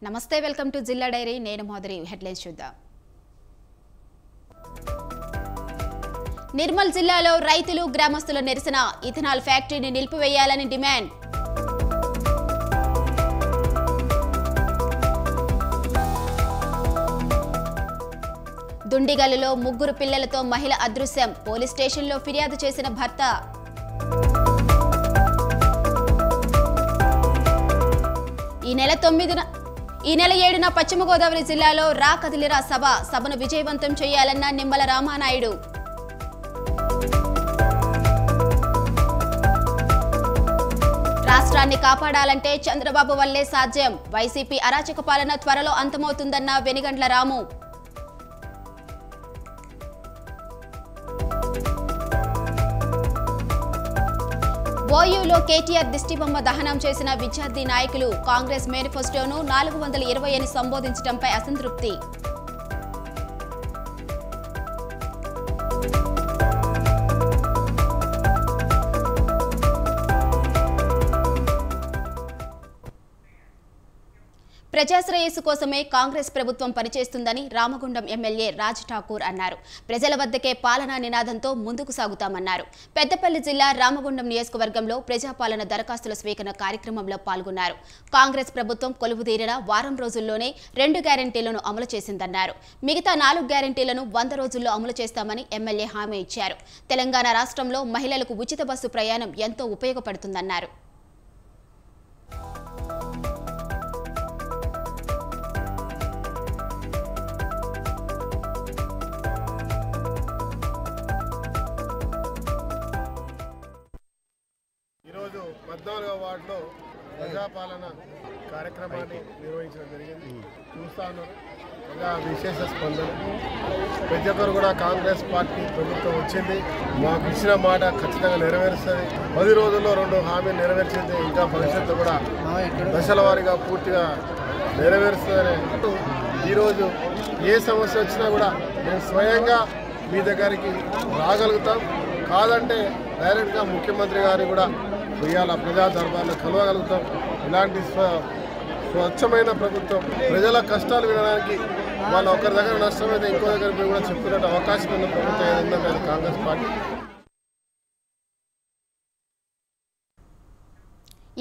నమస్తే welcome to జిల్లా dairy నేను మాధురి హెడ్లైన్స్ చూద్దాం నిర్మల్ జిల్లాలో రైతులు గ్రామస్తుల నిరసన ఇథనాల్ ఫ్యాక్టరీని నిలిపివేయాలని డిమాండ్ దుండిగల్లో ముగ్గురు పిల్లలతో మహిళ అదృశ్యం పోలీస్ స్టేషన్లో ఫిర్యాదు చేసిన భర్త ఈ నెల 7న పశ్చిమ గోదావరి జిల్లాలో రా కదిలిరా సభను విజయవంతం చేయాలన్న నిమ్మల రామానాయుడు రాష్ట్రాన్ని కాపాడాలంటే చంద్రబాబు వల్లే సాధ్యం వైసీపీ అరాచక పాలన త్వరలో అంతమవుతుందన్న వెనిగండ్ల రాము ఓయూలో కేటీఆర్ దిష్టిబొమ్మ దహనం చేసిన విద్యార్థి నాయకులు కాంగ్రెస్ మేనిఫెస్టోను 420 అని సంబోధించడంపై అసంతృప్తి ప్రజాశ్రేయస్సు కోసమే కాంగ్రెస్ ప్రభుత్వం పనిచేస్తుందని రామగుండం ఎమ్మెల్యే రాజ్ ఠాకూర్ అన్నారు. ప్రజల వద్దకే పాలనా నినాదంతో ముందుకు సాగుతామన్నారు. పెద్దపల్లి జిల్లా రామగుండం నియోజకవర్గంలో ప్రజాపాలన దరఖాస్తుల స్వీకరణ కార్యక్రమంలో పాల్గొన్నారు. కాంగ్రెస్ ప్రభుత్వం కొలువుదీరిన వారం రోజుల్లోనే 2 గ్యారెంటీలను అమలు చేసిందన్నారు. మిగతా 4 గ్యారెంటీలను 100 రోజుల్లో అమలు చేస్తామని ఎమ్మెల్యే హామీ ఇచ్చారు. తెలంగాణ రాష్ట్రంలో మహిళలకు ఉచిత బస్సు ప్రయాణం ఎంతో ఉపయోగపడుతుందన్నారు. ఈరోజు 14వ వార్డులో ప్రజాపాలన కార్యక్రమాన్ని నిర్వహించడం జరిగింది. చూస్తా ఉన్నారు ప్రజా విశేష స్పందన. ప్రతి ఒక్కరు కూడా కాంగ్రెస్ పార్టీ ప్రభుత్వం వచ్చింది, మాకు ఇచ్చిన మాట ఖచ్చితంగా నెరవేరుస్తుంది, 10 రోజుల్లో 2 హామీలు నెరవేర్చింది, ఇంకా భవిష్యత్తు కూడా దశల వారీగా పూర్తిగా నెరవేరుస్తుందని అంటూ ఈరోజు ఏ సమస్య వచ్చినా కూడా మేము స్వయంగా మీ దగ్గరికి రాగలుగుతాం, కాదంటే డైరెక్ట్గా ముఖ్యమంత్రి గారిని కూడా ఇవాళ ప్రజా దర్బార్లో కలవగలుగుతాం. ఇలాంటి స్వచ్ఛమైన ప్రభుత్వం ప్రజల కష్టాలు వినడానికి వాళ్ళ ఒకరి దగ్గర నష్టమైతే ఇంకో దగ్గర మీరు కూడా చెప్తున్నట్టు అవకాశం ఉన్న ప్రభుత్వం ఏదంటే అది కాంగ్రెస్ పార్టీ.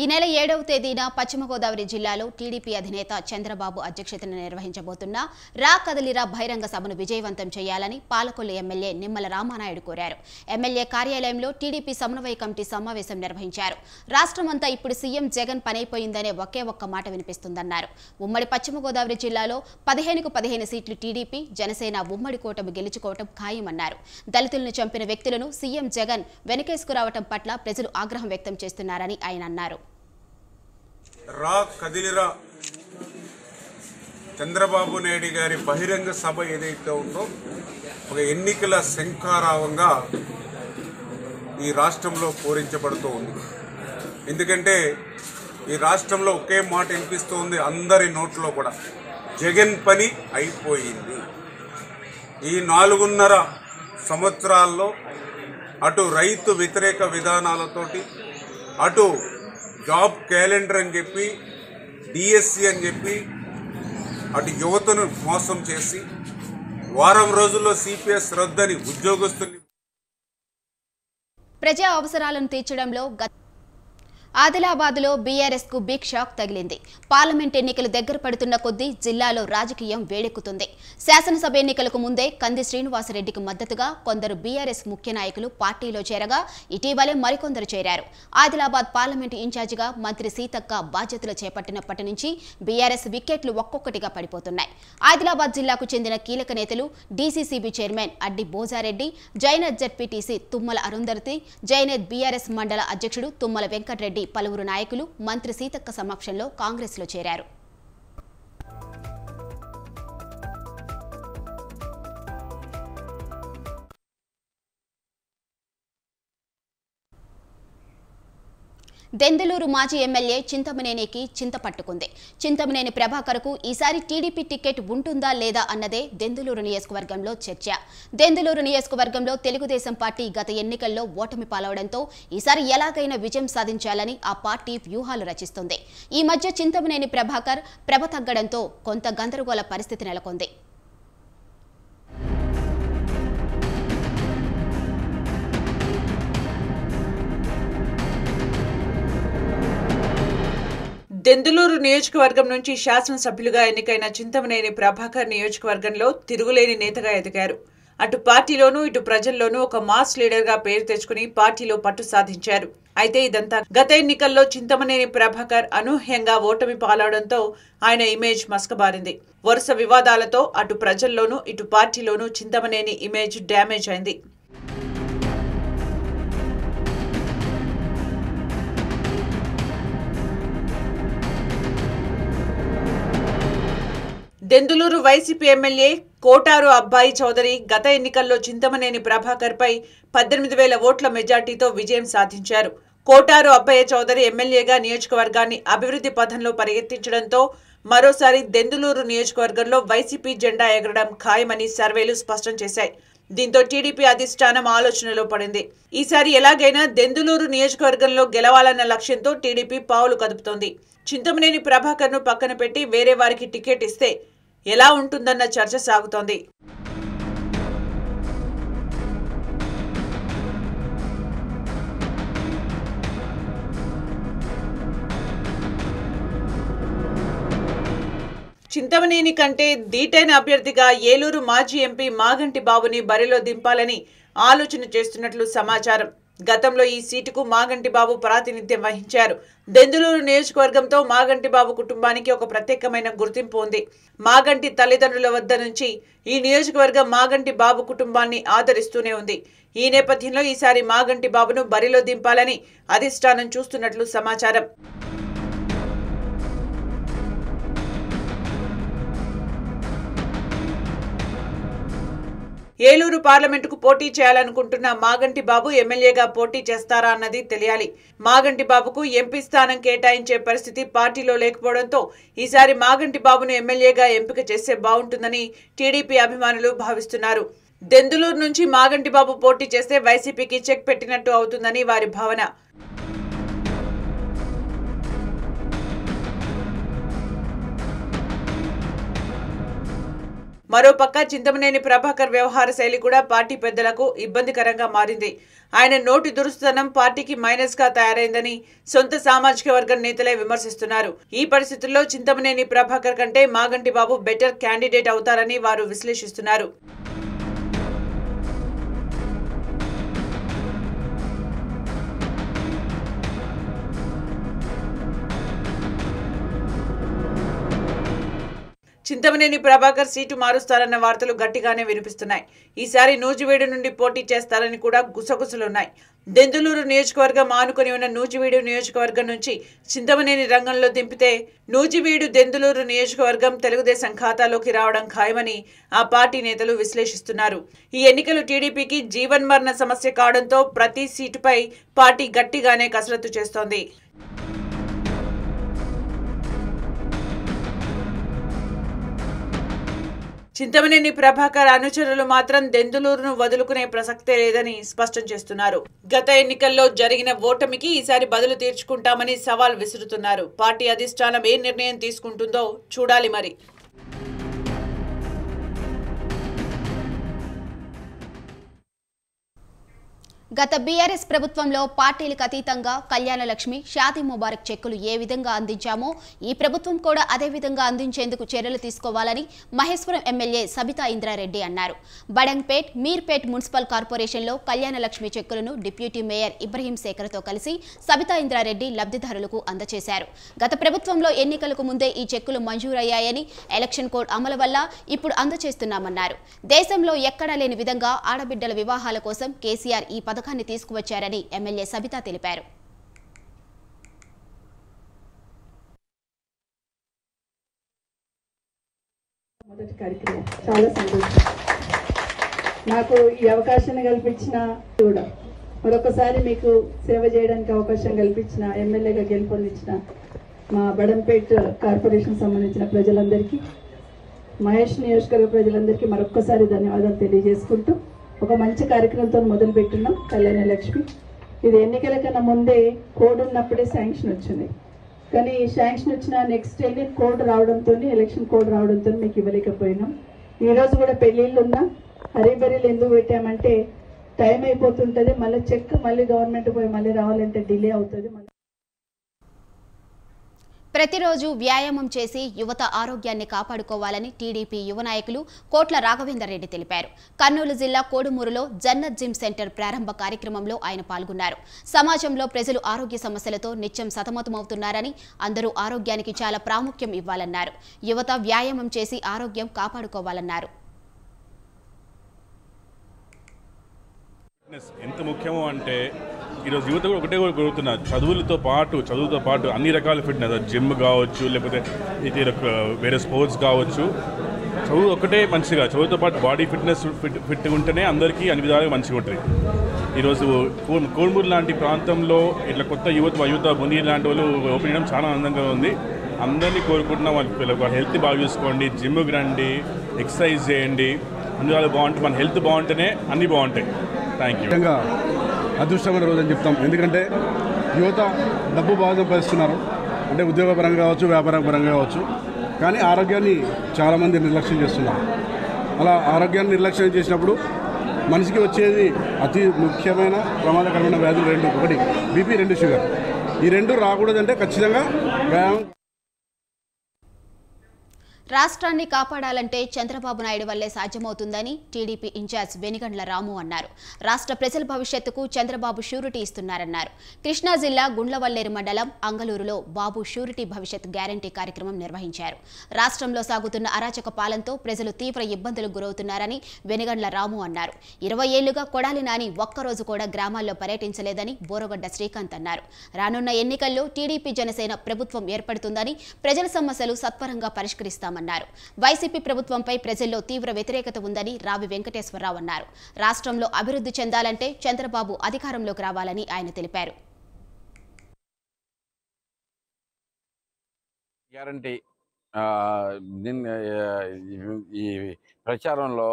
ఈ నెల 7వ తేదీన పశ్చిమ గోదావరి జిల్లాలో టీడీపీ అధినేత చంద్రబాబు అధ్యక్షతన నిర్వహించబోతున్న రా కదిలిరా బహిరంగ సభను విజయవంతం చేయాలని పాలకొల్లు ఎమ్మెల్యే నిమ్మల రామానాయుడు కోరారు. ఎమ్మెల్యే కార్యాలయంలో టీడీపీ సమన్వయ కమిటీ సమావేశం నిర్వహించారు. రాష్ట్రమంతా ఇప్పుడు సీఎం జగన్ పనైపోయిందనే ఒకే ఒక్క మాట వినిపిస్తుందన్నారు. ఉమ్మడి పశ్చిమ గోదావరి జిల్లాలో 15కు 15 సీట్లు టీడీపీ జనసేన ఉమ్మడి కూటమి గెలుచుకోవటం ఖాయమన్నారు. దళితులను చంపిన వ్యక్తులను సీఎం జగన్ వెనకేసుకురావటం పట్ల ప్రజలు ఆగ్రహం వ్యక్తం చేస్తున్నారని ఆయన అన్నారు. రా కదిలిరా చంద్రబాబు నాయుడు గారి బహిరంగ సభ ఏదైతే ఉందో ఒక ఎన్నికల శంఖారావంగా ఈ రాష్ట్రంలో పూరించబడుతూ ఉంది. ఎందుకంటే ఈ రాష్ట్రంలో ఒకే మాట వినిపిస్తుంది అందరి నోట్లో కూడా, జగన్ పని అయిపోయింది. ఈ 4.5 సంవత్సరాల్లో అటు రైతు వ్యతిరేక విధానాలతోటి, అటు జాబ్ క్యాలెండర్ అని చెప్పి, డిఎస్సి అని చెప్పి, అటు యువతను మోసం చేసి వారం రోజుల్లో సిపిఎస్ రద్దని ఉద్యోగస్తుల్ని ప్రజా అవసరాలను తీర్చడంలో ఆదిలాబాద్లో బీఆర్ఎస్ కు బిగ్ షాక్ తగిలింది. పార్లమెంట్ ఎన్నికలు దగ్గర పడుతున్న కొద్దీ జిల్లాలో రాజకీయం వేడెక్కుతుంది. శాసనసభ ఎన్నికలకు ముందే కంది శ్రీనివాసరెడ్డికి మద్దతుగా కొందరు బీఆర్ఎస్ ముఖ్య నాయకులు పార్టీలో చేరగా ఇటీవలే మరికొందరు చేరారు. ఆదిలాబాద్ పార్లమెంట్ ఇన్ఛార్జిగా మంత్రి సీతక్క బాధ్యతలు చేపట్టినప్పటి నుంచి బీఆర్ఎస్ వికెట్లు ఒక్కొక్కటిగా పడిపోతున్నాయి. ఆదిలాబాద్ జిల్లాకు చెందిన కీలక నేతలు DCCB chairman Addi Bojareddy, Jainath ZPTC Tummala Arundhati, Jainath BRS మండల అధ్యక్షుడు తుమ్మల వెంకటరెడ్డి పలువురు నాయకులు మంత్రి సీతక్క సమక్షంలో కాంగ్రెస్లో చేరారు. దెందులూరు మాజీ ఎమ్మెల్యే చింతమనేనికి చింత పట్టుకుంది. చింతమనేని ప్రభాకర్కు ఈసారి టీడీపీ టికెట్ ఉంటుందా లేదా అన్నదే దెందులూరు నియోజకవర్గంలో చర్చ. దెందులూరు నియోజకవర్గంలో తెలుగుదేశం పార్టీ గత ఎన్నికల్లో ఓటమి పాలవడంతో ఈసారి ఎలాగైనా విజయం సాధించాలని ఆ పార్టీ వ్యూహాలు రచిస్తుంది. ఈ మధ్య చింతమనేని ప్రభాకర్ ప్రభ తగ్గడంతో కొంత గందరగోళ పరిస్థితి నెలకొంది. దెందులూరు నియోజకవర్గం నుంచి శాసనసభ్యులుగా ఎన్నికైన చింతమనేని ప్రభాకర్ నియోజకవర్గంలో తిరుగులేని నేతగా ఎదిగారు. అటు పార్టీలోనూ ఇటు ప్రజల్లోనూ ఒక మాస్ లీడర్ గా పేరు తెచ్చుకుని పార్టీలో పట్టు సాధించారు. అయితే ఇదంతా గత ఎన్నికల్లో చింతమనేని ప్రభాకర్ అనూహ్యంగా ఓటమి పాలవడంతో ఆయన ఇమేజ్ మసకబారింది. వరుస వివాదాలతో అటు ప్రజల్లోనూ ఇటు పార్టీలోనూ చింతమనేని ఇమేజ్ డ్యామేజ్ అయింది. దెందులూరు వైసీపీ ఎమ్మెల్యే కోటారు అబ్బాయి చౌదరి గత ఎన్నికల్లో చింతమనేని ప్రభాకర్ పై 18,000 ఓట్ల మెజార్టీతో విజయం సాధించారు. కోటారు అబ్బాయి చౌదరి ఎమ్మెల్యేగా నియోజకవర్గాన్ని అభివృద్ధి పథంలో పరిగెత్తించడంతో మరోసారి దెందులూరు నియోజకవర్గంలో వైసీపీ జెండా ఎగరడం ఖాయమని సర్వేలు స్పష్టం చేశాయి. దీంతో టీడీపీ అధిష్టానం ఆలోచనలో పడింది. ఈసారి ఎలాగైనా దెందులూరు నియోజకవర్గంలో గెలవాలన్న లక్ష్యంతో టీడీపీ పావులు కదుపుతోంది. చింతమనేని ప్రభాకర్ ను పక్కన పెట్టి వేరే వారికి టికెట్ ఇస్తే ఎలా ఉంటుందన్న చర్చ సాగుతోంది. చింతమనేని కంటే దీటైన అభ్యర్థిగా ఏలూరు మాజీ ఎంపీ మాగంటి బాబుని బరిలో దింపాలని ఆలోచన చేస్తున్నట్లు సమాచారం. గతంలో ఈ సీటుకు మాగంటి బాబు ప్రాతినిధ్యం వహించారు. దెందులూరు నియోజకవర్గంతో మాగంటి బాబు కుటుంబానికి ఒక ప్రత్యేకమైన గుర్తింపు ఉంది. మాగంటి తల్లిదండ్రుల వద్ద నుంచి ఈ నియోజకవర్గం మాగంటి బాబు కుటుంబాన్ని ఆదరిస్తూనే ఉంది. ఈ నేపథ్యంలో ఈసారి మాగంటి బాబును బరిలో దింపాలని అధిష్టానం చూస్తున్నట్లు సమాచారం. ఏలూరు పార్లమెంటుకు పోటీ చేయాలనుకుంటున్న మాగంటి బాబు ఎమ్మెల్యేగా పోటీ చేస్తారా అన్నది తెలియాలి. మాగంటి బాబుకు ఎంపీ స్థానం కేటాయించే పరిస్థితి పార్టీలో లేకపోవడంతో ఈసారి మాగంటి బాబును ఎమ్మెల్యేగా ఎంపిక చేస్తే బాగుంటుందని టీడీపీ అభిమానులు భావిస్తున్నారు. దెందులూరు నుంచి మాగంటి బాబు పోటీ చేస్తే వైసీపీకి చెక్ పెట్టినట్టు అవుతుందని వారి భావన. మరోపక్క చింతమనేని ప్రభాకర్ వ్యవహార శైలి కూడా పార్టీ పెద్దలకు ఇబ్బందికరంగా మారింది. ఆయన నోటి దురుస్తనం పార్టీకి మైనస్ గా తయారైందని సొంత సామాజిక వర్గం నేతలే విమర్శిస్తున్నారు. ఈ పరిస్థితుల్లో చింతమనేని ప్రభాకర్ కంటే మాగంటి బాబు బెటర్ క్యాండిడేట్ అవుతారని వారు విశ్లేషిస్తున్నారు. చింతమనేని ప్రభాకర్ సీటు మారుస్తారన్న వార్తలు గట్టిగానే వినిపిస్తున్నాయి. ఈసారి నూజివీడు నుండి పోటీ చేస్తారని కూడా గుసగుసలున్నాయి. దెందులూరు నియోజకవర్గం ఆనుకుని ఉన్న నూజివీడు నియోజకవర్గం నుంచి చింతమనేని రంగంలో దింపితే నూజివీడు దెందులూరు నియోజకవర్గం తెలుగుదేశం ఖాతాలోకి రావడం ఖాయమని ఆ పార్టీ నేతలు విశ్లేషిస్తున్నారు. ఈ ఎన్నికలు టీడీపీకి జీవన్మరణ సమస్య కావడంతో ప్రతి సీటుపై పార్టీ గట్టిగానే కసరత్తు చేస్తోంది. చింతమనేని ప్రభాకర్ అనుచరులు మాత్రం దెందులూరును వదులుకునే ప్రసక్తే లేదని స్పష్టం చేస్తున్నారు. గత ఎన్నికల్లో జరిగిన ఓటమికి ఈసారి బదులు తీర్చుకుంటామని సవాల్ విసురుతున్నారు. పార్టీ అధిష్టానం ఏ నిర్ణయం తీసుకుంటుందో చూడాలి మరి. గత బీఆర్ఎస్ ప్రభుత్వంలో పార్టీలకు అతీతంగా కళ్యాణ లక్ష్మి, షాదీ ముబారక్ చెక్కులు ఏ విధంగా అందించామో ఈ ప్రభుత్వం కూడా అదే విధంగా అందించేందుకు చర్యలు తీసుకోవాలని మహేశ్వరం ఎమ్మెల్యే సబితా ఇంద్రారెడ్డి అన్నారు. బడంగ్పేట్, మీర్పేట్ మున్సిపల్ కార్పొరేషన్లో కళ్యాణ లక్ష్మి చెక్కులను డిప్యూటీ మేయర్ ఇబ్రహీం శేఖర్తో కలిసి సబితా ఇంద్రారెడ్డి లబ్ధిదారులకు అందజేశారు. గత ప్రభుత్వంలో ఎన్నికలకు ముందే ఈ చెక్కులు మంజూరయ్యాయని, ఎలక్షన్ కోడ్ అమలు వల్ల ఇప్పుడు అందజేస్తున్నామన్నారు. దేశంలో ఎక్కడా లేని విధంగా ఆడబిడ్డల వివాహాల కోసం కేసీఆర్ ఈ పథకాన్ని తీసుకువచ్చారని ఎమ్మెల్యే సబితా తెలిపారు. మొదటి కార్యక్రమం చాలా సంతోషం. నాకు ఈ అవకాశాన్ని కల్పించిన కూడా మరొకసారి మీకు సేవ చేయడానికి అవకాశం కల్పించిన ఎమ్మెల్యేగా గెలుపొందించిన మా బడంపేట్ కార్పొరేషన్ సంబంధించిన ప్రజలందరికీ, మహేష్ నియోజకవర్గ ప్రజలందరికీ మరొక్కసారి ధన్యవాదాలు తెలియజేసుకుంటూ ఒక మంచి కార్యక్రమంతో మొదలుపెట్టున్నాం కళ్యాణ లక్ష్మి. ఇది ఎన్నికల కన్నా ముందే కోడ్ ఉన్నప్పుడే శాంక్షన్ వచ్చింది. కానీ శాంక్షన్ వచ్చిన నెక్స్ట్ డే కోడ్ రావడంతో, ఎలక్షన్ కోడ్ రావడంతో మీకు ఇవ్వలేకపోయినాం. ఈరోజు కూడా పెళ్ళిళ్ళు ఉన్నా హరిబరీలు ఎందుకు పెట్టామంటే టైం అయిపోతుంటుంది, మళ్ళీ చెక్ మళ్ళీ గవర్నమెంట్ పోయి మళ్ళీ రావాలంటే డిలే అవుతుంది. ప్రతిరోజు వ్యాయామం చేసి యువత ఆరోగ్యాన్ని కాపాడుకోవాలని టీడీపీ యువ నాయకులు కోట్ల రాఘవేందర్ రెడ్డి తెలిపారు. కర్నూలు జిల్లా కోడుమూరులో జన్నత్ జిమ్ సెంటర్ ప్రారంభ కార్యక్రమంలో ఆయన పాల్గొన్నారు. సమాజంలో ప్రజలు ఆరోగ్య సమస్యలతో నిత్యం సతమతమవుతున్నారని, అందరూ ఆరోగ్యానికి చాలా ప్రాముఖ్యం ఇవ్వాలన్నారు. యువత వ్యాయామం చేసి ఆరోగ్యం కాపాడుకోవాలన్నారు. ఎంత ముఖ్యమో అంటే ఈరోజు యువత కూడా ఒకటే కోరుతున్నారు, చదువుతో పాటు అన్ని రకాల ఫిట్నెస్, జిమ్ కావచ్చు, లేకపోతే ఇది వేరే స్పోర్ట్స్ కావచ్చు. చదువు ఒకటే మంచిగా, చదువుతో పాటు బాడీ ఫిట్నెస్ ఫిట్గా ఉంటేనే అందరికీ అన్ని విధాలుగా మంచిగా ఉంటుంది. ఈరోజు కోడుమూరు లాంటి ప్రాంతంలో ఇట్లా కొత్త యువత మునీర్ లాంటి వాళ్ళు ఓపెన్ చేయడం చాలా ఆనందంగా ఉంది. అందరినీ కోరుకుంటున్నాం, వాళ్ళ హెల్త్ బాగా చూసుకోండి, జిమ్కి రండి, ఎక్సర్సైజ్ చేయండి, అన్ని విధాలు బాగుంటుంది. మన హెల్త్ బాగుంటేనే అన్నీ బాగుంటాయి. Thank you. అదృష్టమైన రోజు అని చెప్తాం. ఎందుకంటే యువత డబ్బు బాగా సంపాదిస్తున్నారు, అంటే ఉద్యోగపరంగా కావచ్చు, వ్యాపార పరంగా కావచ్చు, కానీ ఆరోగ్యాన్ని చాలామంది నిర్లక్ష్యం చేస్తున్నారు. అలా ఆరోగ్యాన్ని నిర్లక్ష్యం చేసినప్పుడు మనిషికి వచ్చేది అతి ముఖ్యమైన ప్రమాదకరమైన వ్యాధులు రెండు, ఒకటి బీపీ, రెండు షుగర్. ఈ రెండు రాకూడదంటే ఖచ్చితంగా వ్యాయామం. రాష్ట్రాన్ని కాపాడాలంటే చంద్రబాబు నాయుడు వల్లే సాధ్యమవుతుందని టీడీపీ ఇన్ఛార్జ్ వెనిగండ్ల రాము అన్నారు. రాష్ట్ర ప్రజల భవిష్యత్తుకు చంద్రబాబు షూరిటీ ఇస్తున్నారన్నారు. కృష్ణా జిల్లా గుండ్లవల్లేరు మండలం అంగలూరులో బాబు షూరిటీ భవిష్యత్ గ్యారంటీ కార్యక్రమం నిర్వహించారు. రాష్ట్రంలో సాగుతున్న అరాచక పాలనతో ప్రజలు తీవ్ర ఇబ్బందులకు గురవుతున్నారని వెనిగండ్ల రాము అన్నారు. 20 ఏళ్లుగా కొడాలి నాని ఒక్కరోజు కూడా గ్రామాల్లో పర్యటించలేదని బోరగడ్డ శ్రీకాంత్ అన్నారు. రానున్న ఎన్నికల్లో టీడీపీ జనసేన ప్రభుత్వం ఏర్పడుతుందని, ప్రజల సమస్యలు సత్వరంగా పరిష్కరిస్తామన్నారు. వైసీపీ ప్రభుత్వంపై ప్రజల్లో తీవ్ర వ్యతిరేకత ఉందని రావి వెంకటేశ్వరరావు అన్నారు. రాష్ట్రంలో అభివృద్ధి చెందాలంటే చంద్రబాబు అధికారంలోకి రావాలని ఆయన తెలిపారు. గ్యారంటీ ఈ ప్రచారంలో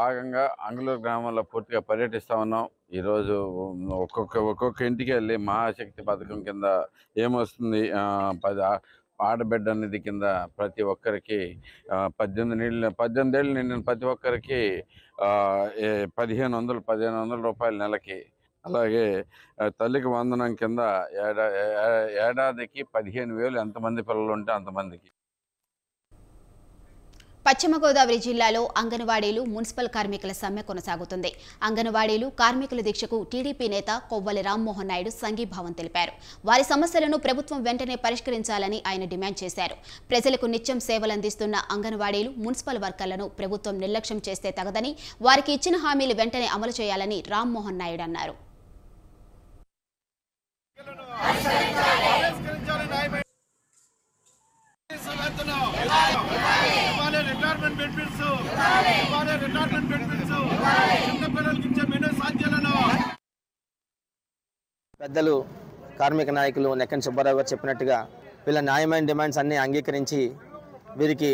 భాగంగా అంగలూరు గ్రామంలో పూర్తిగా పర్యటిస్తూ ఉన్నాం. ఈరోజు ఒక్కొక్క ఇంటికి వెళ్ళి మహాశక్తి పథకం కింద ఏమొస్తుంది, ఆడబిడ్డ అనేది కింద ప్రతి ఒక్కరికి 18 ఏళ్ళు నిండిన ప్రతి ఒక్కరికి 1500 రూపాయలు నెలకి, అలాగే తల్లికి వందనం కింద ఏడాదికి 15,000 ఎంతమంది పిల్లలు ఉంటే అంతమందికి. పశ్చిమ గోదావరి జిల్లాలో అంగన్వాడీలు మున్సిపల్ కార్మికుల సమ్మె కొనసాగుతుంది. అంగన్వాడీలు కార్మికుల దీక్షకు టీడీపీ నేత కొవ్వలి రామ్మోహన్ నాయుడు సంఘీభావం తెలిపారు. వారి సమస్యలను ప్రభుత్వం వెంటనే పరిష్కరించాలని ఆయన డిమాండ్ చేశారు. ప్రజలకు నిత్యం సేవలందిస్తున్న అంగన్వాడీలు, మున్సిపల్ వర్కర్లను ప్రభుత్వం నిర్లక్ష్యం చేస్తే తగదని, వారికి ఇచ్చిన హామీలు వెంటనే అమలు చేయాలని రామ్మోహన్ నాయుడు అన్నారు. పెద్దలు కార్మిక నాయకులు నెక్కని సుబ్బారావు గారు చెప్పినట్టుగా వీళ్ళ న్యాయమైన డిమాండ్స్ అన్నీ అంగీకరించి వీరికి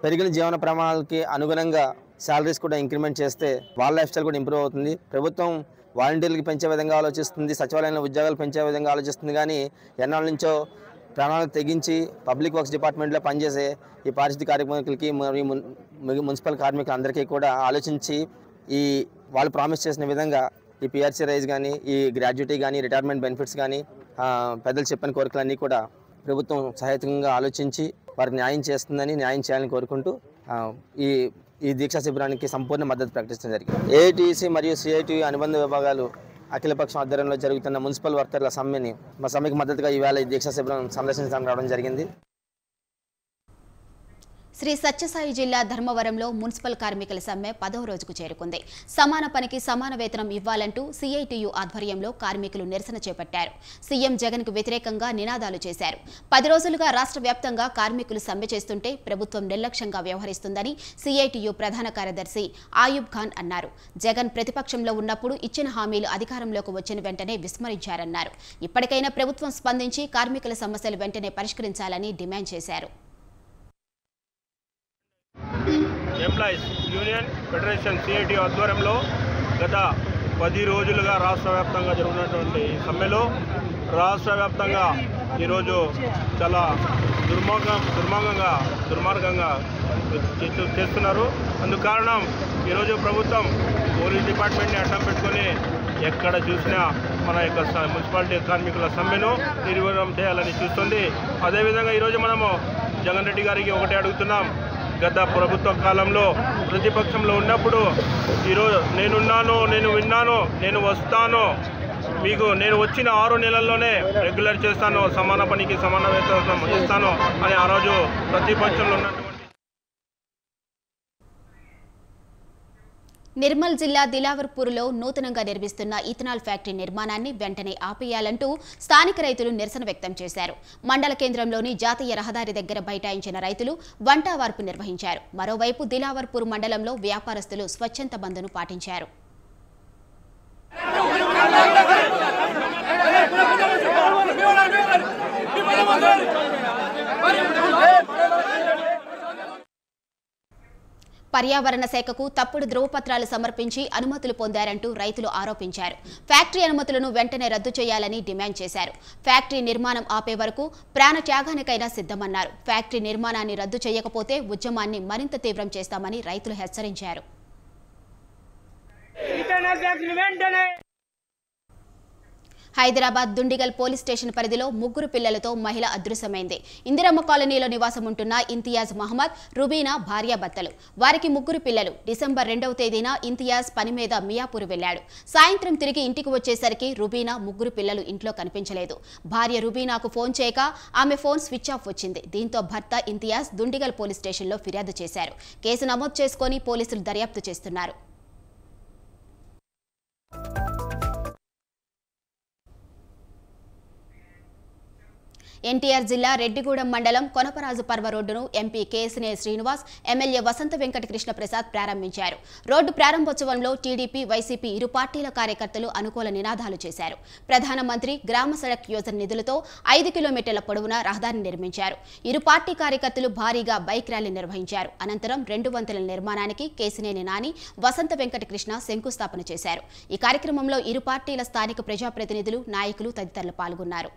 పెరిగిన జీవన ప్రమాణాలకి అనుగుణంగా శాలరీస్ కూడా ఇంక్రిమెంట్ చేస్తే వాళ్ళ లైఫ్ స్టైల్ కూడా ఇంప్రూవ్ అవుతుంది. ప్రభుత్వం వాలంటీర్లకి పెంచే విధంగా ఆలోచిస్తుంది, సచివాలయంలో ఉద్యోగాలు పెంచే విధంగా ఆలోచిస్తుంది. కానీ ఎన్నాళ్ళ నుంచో ప్రాణాలకు తెగించి పబ్లిక్ వర్క్స్ డిపార్ట్మెంట్లో పనిచేసే ఈ పారిశుద్ధ్య కార్మికులకి మరియు మున్సిపల్ కార్మికులందరికీ కూడా ఆలోచించి వాళ్ళు ప్రామిస్ చేసిన విధంగా ఈ పిఆర్సీ రైజ్ కానీ, ఈ గ్రాడ్యుటీ కానీ, రిటైర్మెంట్ బెనిఫిట్స్ కానీ, పెద్దలు చెప్పిన కోరికలన్నీ కూడా ప్రభుత్వం సహాయకంగా ఆలోచించి వారికి న్యాయం చేయాలని కోరుకుంటూ ఈ దీక్షా శిబిరానికి సంపూర్ణ మద్దతు ప్రకటించడం జరిగింది. ఏఐటీసీ మరియు సిఐటి అనుబంధ విభాగాలు అఖిలపక్షం ఆధ్వర్యంలో జరుగుతున్న మున్సిపల్ వర్కర్ల సమ్మెకి మద్దతుగా ఈవేళ ఈ దీక్షా శిబిరం సందర్శించడానికి రావడం జరిగింది. శ్రీ సత్యసాయి జిల్లా ధర్మవరంలో మున్సిపల్ కార్మికుల సమ్మె 10వ రోజుకు చేరుకుంది. సమాన పనికి సమాన వేతనం ఇవ్వాలంటూ సిఐటియు ఆధ్వర్యంలో కార్మికులు నిరసన చేపట్టారు. సీఎం జగన్ కు వ్యతిరేకంగా నినాదాలు చేశారు. 10 రోజులుగా రాష్ట్ర వ్యాప్తంగా కార్మికులు సమ్మె చేస్తుంటే ప్రభుత్వం నిర్లక్ష్యంగా వ్యవహరిస్తుందని సిఐటియు ప్రధాన కార్యదర్శి ఆయూబ్ ఖాన్ అన్నారు. జగన్ ప్రతిపక్షంలో ఉన్నప్పుడు ఇచ్చిన హామీలు అధికారంలోకి వచ్చిన వెంటనే విస్మరించారన్నారు. ఇప్పటికైనా ప్రభుత్వం స్పందించి కార్మికుల సమస్యలు వెంటనే పరిష్కరించాలని డిమాండ్ చేశారు. ఎంప్లాయీస్ యూనియన్ ఫెడరేషన్ సిఐటి ఆధ్వర్యంలో గత 10 రోజులుగా రాష్ట్ర వ్యాప్తంగా జరుగుతున్నటువంటి సమ్మెలో రాష్ట్ర వ్యాప్తంగా ఈరోజు చాలా దుర్మార్గంగా చేస్తున్నారు. అందుకు కారణం ఈరోజు ప్రభుత్వం పోలీస్ డిపార్ట్మెంట్ని అడ్డం పెట్టుకొని ఎక్కడ చూసినా మన యొక్క మున్సిపాలిటీ కార్మికుల సమ్మెను నిర్వహణ చేయాలని చూస్తుంది. అదేవిధంగా ఈరోజు మనము జగన్ రెడ్డి గారికి ఒకటే అడుగుతున్నాం. గత ప్రభుత్వ కాలంలో ప్రతిపక్షంలో ఉన్నప్పుడు ఈరోజు నేనున్నాను, నేను విన్నాను, నేను వస్తాను, మీకు నేను వచ్చిన 6 నెలల్లోనే రెగ్యులర్ చేస్తాను, సమాన పనికి సమాన వేతనం ఇస్తాను అని ఆ రోజు ప్రతిపక్షంలో ఉన్నటువంటి నిర్మల్ జిల్లా దిలావర్పూర్లో నూతనంగా నిర్మిస్తున్న ఇథనాల్ ఫ్యాక్టరీ నిర్మాణాన్ని వెంటనే ఆపేయాలంటూ స్థానిక రైతులు నిరసన వ్యక్తం చేశారు. మండల కేంద్రంలోని జాతీయ రహదారి దగ్గర బైఠాయించిన రైతులు వంటావార్పు నిర్వహించారు. మరోవైపు దిలావర్పూర్ మండలంలో వ్యాపారస్తులు స్వచ్ఛంద బంద్ను పాటించారు. పర్యావరణ శాఖకు తప్పుడు ధృవపత్రాలు సమర్పించి అనుమతులు పొందారంటూ రైతులు ఆరోపించారు. ఫ్యాక్టరీ అనుమతులను వెంటనే రద్దు చేయాలని డిమాండ్ చేశారు. ఫ్యాక్టరీ నిర్మాణం ఆపే వరకు ప్రాణ త్యాగానికైనా సిద్ధమన్నారు. ఫ్యాక్టరీ నిర్మాణాన్ని రద్దు చేయకపోతే ఉద్యమాన్ని మరింత తీవ్రం చేస్తామని రైతులు హెచ్చరించారు. హైదరాబాద్ దుండిగల్ పోలీస్ స్టేషన్ పరిధిలో 3 పిల్లలతో మహిళ అదృశ్యమైంది. ఇందిరమ్మ కాలనీలో నివాసం ఉంటున్న ఇంతియాజ్ మహమ్మద్, రుబీనా భార్యాభర్తలు. వారికి 3 పిల్లలు. డిసెంబర్ 2వ తేదీన ఇంతియాజ్ పని మీద మియాపూర్ వెళ్లాడు. సాయంత్రం తిరిగి ఇంటికి వచ్చేసరికి రుబీనా 3 పిల్లలు ఇంట్లో కనిపించలేదు. భార్య రుబీనాకు ఫోన్ చేయక ఆమె ఫోన్ స్విచ్ ఆఫ్ వచ్చింది. దీంతో భర్త ఇంతియాజ్ దుండిగల్ పోలీస్ స్టేషన్లో ఫిర్యాదు చేశారు. కేసు నమోదు చేసుకుని పోలీసులు దర్యాప్తు చేస్తున్నారు. ఎన్టీఆర్ జిల్లా రెడ్డిగూడెం మండలం కొనపరాజు పర్వ రోడ్డును ఎంపీ కేసినే శ్రీనివాస్, ఎమ్మెల్యే వసంత వెంకట కృష్ణ ప్రసాద్ ప్రారంభించారు. రోడ్డు ప్రారంభోత్సవంలో టీడీపీ, వైసీపీ ఇరు పార్టీల కార్యకర్తలు అనుకూల నినాదాలు చేశారు. ప్రధానమంత్రి గ్రామ సడక్ యోజన నిధులతో 5 కిలోమీటర్ల పొడవున రహదారిని నిర్మించారు. ఇరు పార్టీ కార్యకర్తలు భారీగా బైక్ ర్యాలీ నిర్వహించారు. అనంతరం 2 వంతుల నిర్మాణానికి కేసినేని నాని, వసంత వెంకట కృష్ణ శంకుస్థాపన చేశారు. ఈ కార్యక్రమంలో ఇరు పార్టీల స్థానిక ప్రజాప్రతినిధులు, నాయకులు తదితరులు పాల్గొన్నారు.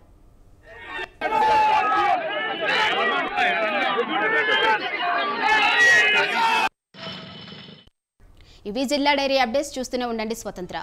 ఇవి జిల్లా డైరీ అప్డేట్స్. చూస్తూనే ఉండండి స్వతంత్ర.